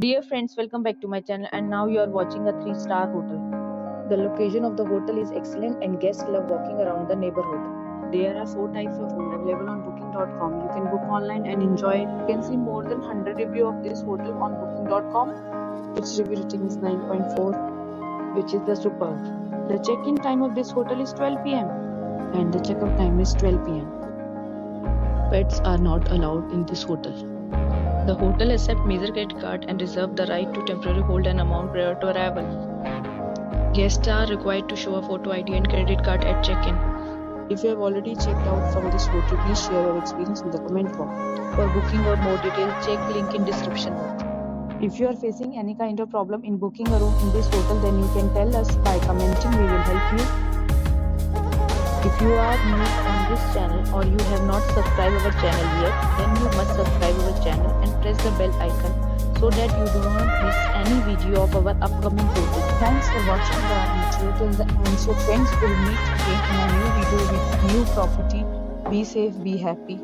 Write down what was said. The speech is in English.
Dear friends, welcome back to my channel, and now you are watching a 3-star hotel. The location of the hotel is excellent and guests love walking around the neighborhood. There are 4 types of room available on booking.com. You can book online and enjoy it. You can see more than 100 reviews of this hotel on booking.com. Its review rating is 9.4, which is the superb. The check-in time of this hotel is 12 p.m. and the check-out time is 12 p.m. Pets are not allowed in this hotel. The hotel accepts major credit card and reserves the right to temporarily hold an amount prior to arrival. Guests are required to show a photo ID and credit card at check-in. If you have already checked out from this hotel, please share your experience in the comment box. For booking or more details, check link in description box. If you are facing any kind of problem in booking a room in this hotel, then you can tell us by commenting. We will help you. If you are new on this channel or you have not subscribed our channel yet, then you must subscribe our channel and press the bell icon so that you do not miss any video of our upcoming hotels. Thanks for watching the video till the end. So friends, will meet again in a new video with new property. Be safe, be happy.